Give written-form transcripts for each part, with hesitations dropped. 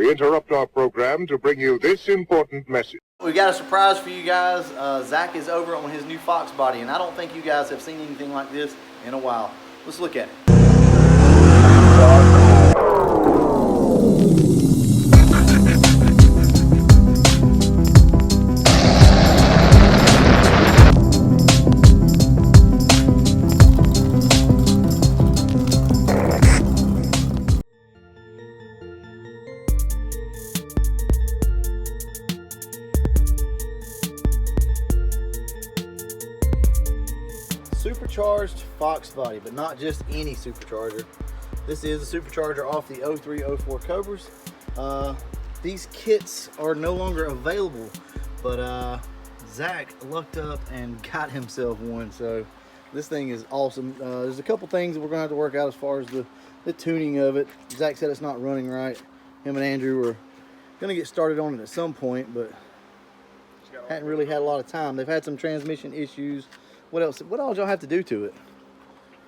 we interrupt our program to bring you this important message. We got a surprise for you guys. Zach is over on his new Foxbody, and I don't think you guys have seen anything like this in a while. Let's look at it. Supercharged Foxbody, but not just any supercharger. This is a supercharger off the 0304 Cobras. These kits are no longer available, but Zach lucked up and got himself one, so this thing is awesome. There's a couple things that we're gonna have to work out as far as the tuning of it. Zach said it's not running right. Him and Andrew were gonna get started on it at some point, but hadn't really had a lot of time. They've had some transmission issues. What else? What all y'all have to do to it?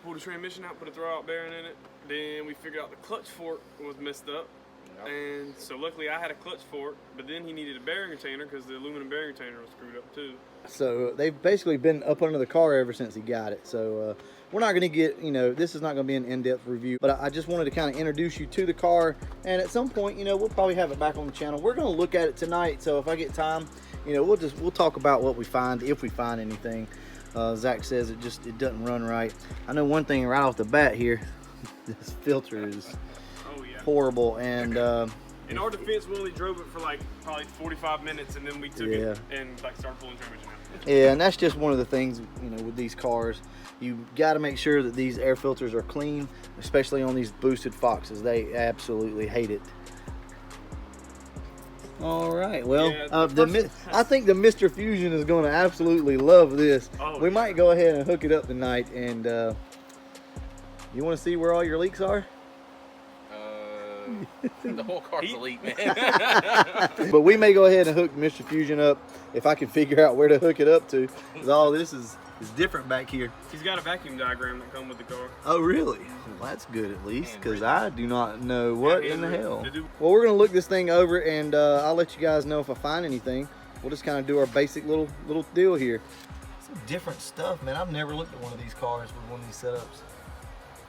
Pull the transmission out, put a throwout bearing in it. Then we figured out the clutch fork was messed up. Yep. And so luckily I had a clutch fork, but then he needed a bearing retainer because the aluminum bearing retainer was screwed up too. So they've basically been up under the car ever since he got it. So we're not going to get, this is not going to be an in-depth review, but I just wanted to kind of introduce you to the car. And at some point, we'll probably have it back on the channel. We're going to look at it tonight. So if I get time, we'll talk about what we find, if we find anything. Zach says it doesn't run right. I know one thing right off the bat here, this filter is horrible. And in our defense, we only drove it for like probably 45 minutes, and then we took it and started pulling transmission out. Yeah, and that's just one of the things, with these cars. You got to make sure that these air filters are clean, especially on these boosted Foxes. They absolutely hate it. All right, well, I think the Mr. Fusion is going to absolutely love this. We might go ahead and hook it up tonight, and you want to see where all your leaks are? The whole car's a leak, man. But we may go ahead and hook Mr. Fusion up if I can figure out where to hook it up to, because all this is different back here. He's got a vacuum diagram that comes with the car. Oh, really? Well, that's good at least, because I do not know what in the hell. Well, we're going to look this thing over, and I'll let you guys know if I find anything. We'll just kind of do our basic little deal here. Some different stuff, man. I've never looked at one of these cars with one of these setups.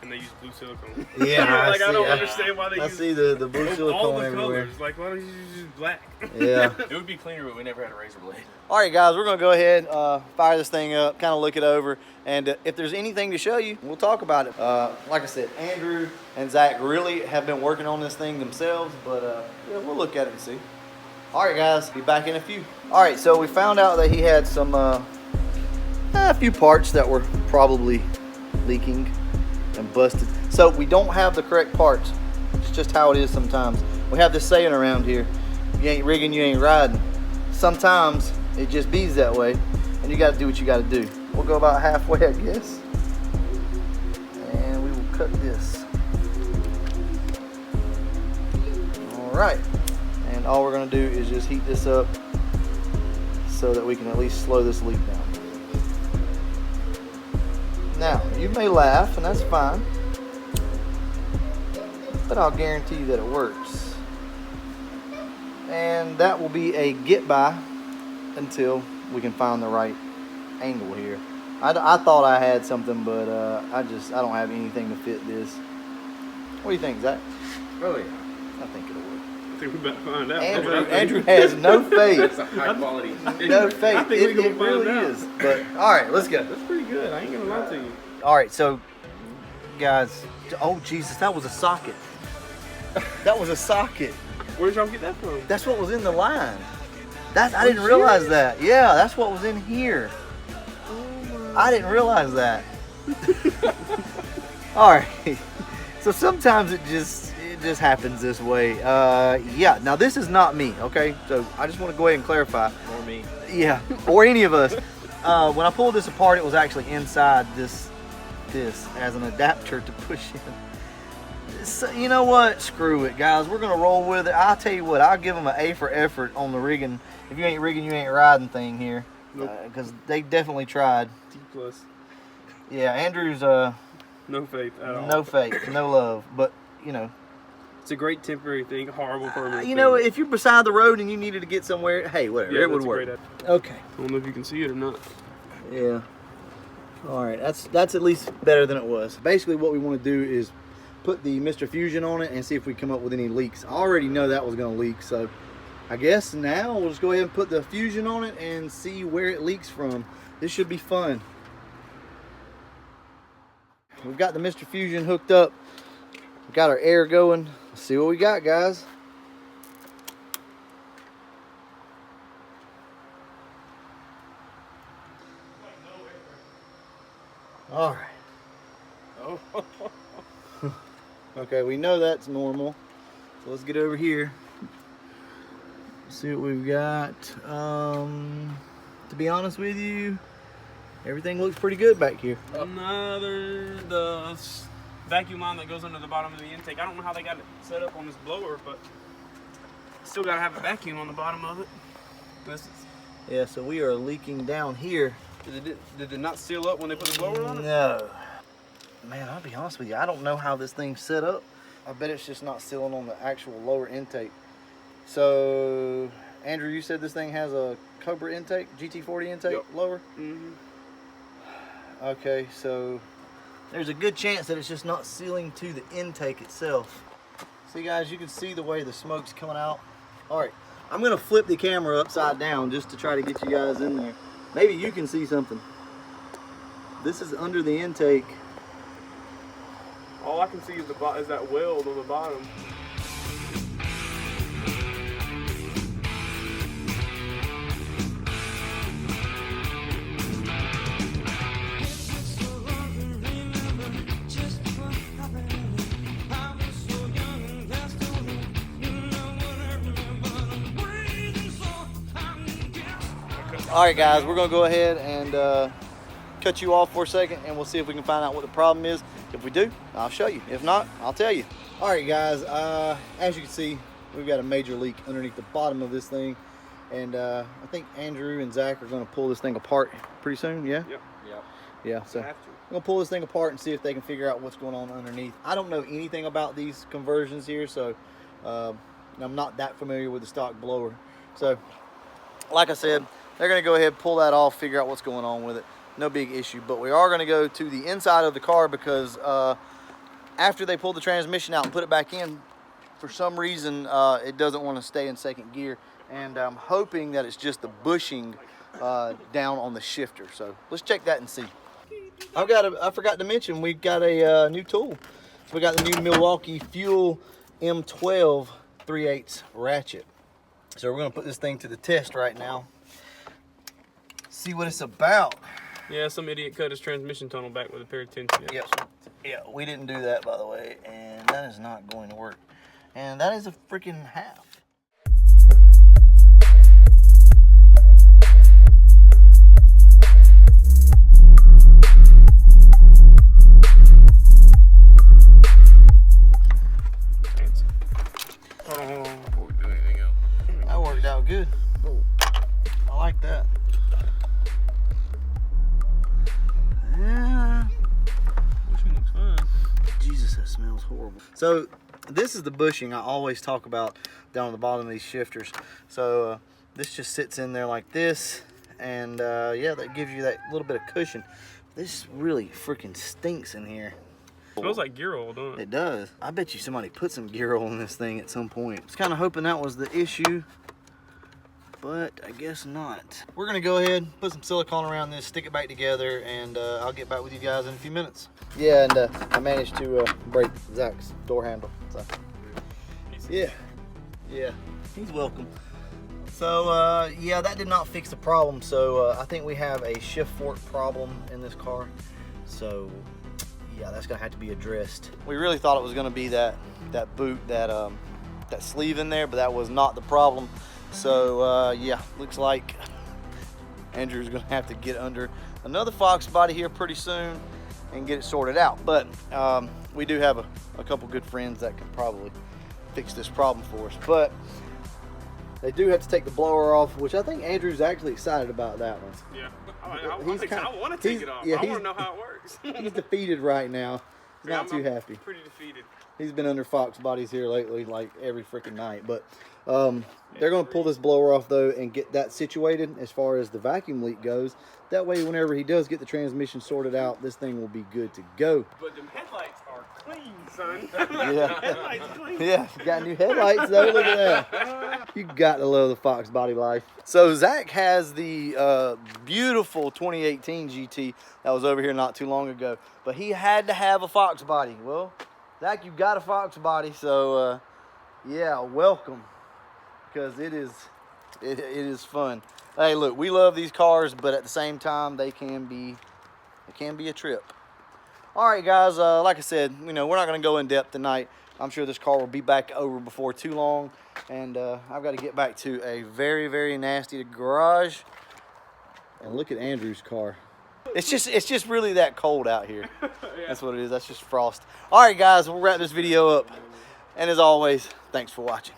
And they use blue silicone. Yeah, I don't understand why they use. I see the blue silicone all the everywhere. Colors. Like, why don't you use black? Yeah. It would be cleaner, but we never had a razor blade. All right, guys, we're gonna go ahead, fire this thing up, kind of look it over, and if there's anything to show you, we'll talk about it. Like I said, Andrew and Zach really have been working on this thing themselves, but yeah, we'll look at it and see. All right, guys, be back in a few. All right, so we found out that he had some a few parts that were probably leaking and busted. So we don't have the correct parts. It's just how it is sometimes. We have this saying around here, you ain't rigging, you ain't riding. Sometimes it just bees that way, and you got to do what you got to do. We'll go about halfway, I guess, and we will cut this. All right, and all we're going to do is just heat this up so that we can at least slow this leak down. Now, you may laugh, and that's fine, but I'll guarantee you that it works. And that will be a get by until we can find the right angle here. I thought I had something, but I don't have anything to fit this. What do you think, Zach? Oh yeah. I think it'll work. I think we're about to find out. Andrew has no faith. That's a high quality. No faith. I think we're gonna it find really out. is. But all right, let's go. That's pretty good. I ain't gonna lie to you. All right, so guys, oh Jesus, that was a socket. That was a socket. Where'd y'all get that from? That's what was in the line. I didn't realize that. Yeah, that's what was in here. I didn't realize that. All right. So sometimes it just happens this way. Yeah. Now this is not me. Okay. So I just want to go ahead and clarify. Or me. Yeah. Or any of us. When I pulled this apart, it was actually inside this as an adapter to push in. So, you know what? Screw it, guys. We're gonna roll with it. I'll tell you what. I'll give them an A for effort on the rigging. If you ain't rigging, you ain't riding thing here. Because they definitely tried. T+. Yeah, Andrew's no faith at all. No faith, no love. But It's a great temporary thing, horrible permanent You know, thing. if you're beside the road and you needed to get somewhere, hey, whatever, Yeah, it would that's a work. great idea. Okay. I don't know if you can see it or not. Yeah. All right, that's at least better than it was. Basically, what we want to do is put the Mr. Fusion on it and see if we come up with any leaks. I already know that was going to leak, so I guess now we'll just go ahead and put the Fusion on it and see where it leaks from. This should be fun. We've got the Mr. Fusion hooked up. We've got our air going. Let's see what we got, guys. All right. Oh. Okay, we know that's normal. So let's get over here. See what we've got. To be honest with you, everything looks pretty good back here. The vacuum line that goes under the bottom of the intake. I don't know how they got it set up on this blower, but still got to have a vacuum on the bottom of it. Yeah, so we are leaking down here. Did it not seal up when they put the blower on it? No. Man, I'll be honest with you, I don't know how this thing's set up. I bet it's just not sealing on the actual lower intake. So, Andrew, you said this thing has a Cobra intake, GT40 intake, Yep. lower? Mm-hmm. Okay, so there's a good chance that it's just not sealing to the intake itself. See, guys, you can see the way the smoke's coming out. All right, I'm gonna flip the camera upside down just to try to get you guys in there. Maybe you can see something. This is under the intake. All I can see is that weld on the bottom. All right, guys, we're gonna go ahead and cut you off for a second, and we'll see if we can find out what the problem is. If we do, I'll show you. If not, I'll tell you. All right, guys, as you can see, we've got a major leak underneath the bottom of this thing, and I think Andrew and Zach are gonna pull this thing apart pretty soon. Yeah. Yep. Yeah. So I have to. I'm gonna pull this thing apart and see if they can figure out what's going on underneath. I don't know anything about these conversions here, so I'm not that familiar with the stock blower. So, like I said, they're gonna go ahead, pull that off, figure out what's going on with it. No big issue, but we are gonna go to the inside of the car because after they pull the transmission out and put it back in, for some reason it doesn't want to stay in second gear, and I'm hoping that it's just the bushing down on the shifter. So let's check that and see. I forgot to mention, we've got a new tool. So we got the new Milwaukee Fuel M12 3/8 ratchet. So we're gonna put this thing to the test right now. See what it's about. Yeah, some idiot cut his transmission tunnel back with a pair of 10 Yep. Yeah, we didn't do that, by the way, and that is not going to work. And that is a freaking half. That worked out good. I like that. Yeah. Bushing looks fine. Jesus, that smells horrible. So this is the bushing I always talk about down at the bottom of these shifters. So this just sits in there like this, and yeah, that gives you that little bit of cushion. This really freaking stinks in here. Smells like gear oil, don't it? It does. I bet you somebody put some gear oil in this thing at some point. I was kind of hoping that was the issue, but I guess not. We're gonna go ahead, put some silicone around this, stick it back together, and I'll get back with you guys in a few minutes. Yeah, and I managed to break Zach's door handle. So yeah, he's welcome. So yeah, that did not fix the problem. So I think we have a shift fork problem in this car. So yeah, that's gonna have to be addressed. We really thought it was gonna be that boot, that sleeve in there, but that was not the problem. So yeah, looks like Andrew's gonna have to get under another Foxbody here pretty soon and get it sorted out. But we do have a couple good friends that can probably fix this problem for us. But they do have to take the blower off, which I think Andrew's actually excited about that one. Yeah, I want to take it off. Yeah, I want to know how it works. He's defeated right now. He's not too happy. Pretty defeated. He's been under Foxbodies here lately, like every freaking night. But they're going to pull this blower off, though, and get that situated as far as the vacuum leak goes. That way, whenever he does get the transmission sorted out, this thing will be good to go. But them headlights are clean, son. Yeah. Headlights clean. Yeah, got new headlights, though. Look at that. You got to love the Foxbody life. So, Zach has the beautiful 2018 GT that was over here not too long ago. But he had to have a Foxbody. Well, Zach, you got a Foxbody, so yeah, welcome, because it is fun. Hey, look, we love these cars, but at the same time, they can be a trip. All right, guys, like I said, we're not going to go in depth tonight. I'm sure this car will be back over before too long, and I've got to get back to a very, very nasty garage. And look at Andrew's car. It's just really that cold out here. Yeah. That's what it is. That's just frost. All right, guys, we'll wrap this video up. And as always, thanks for watching.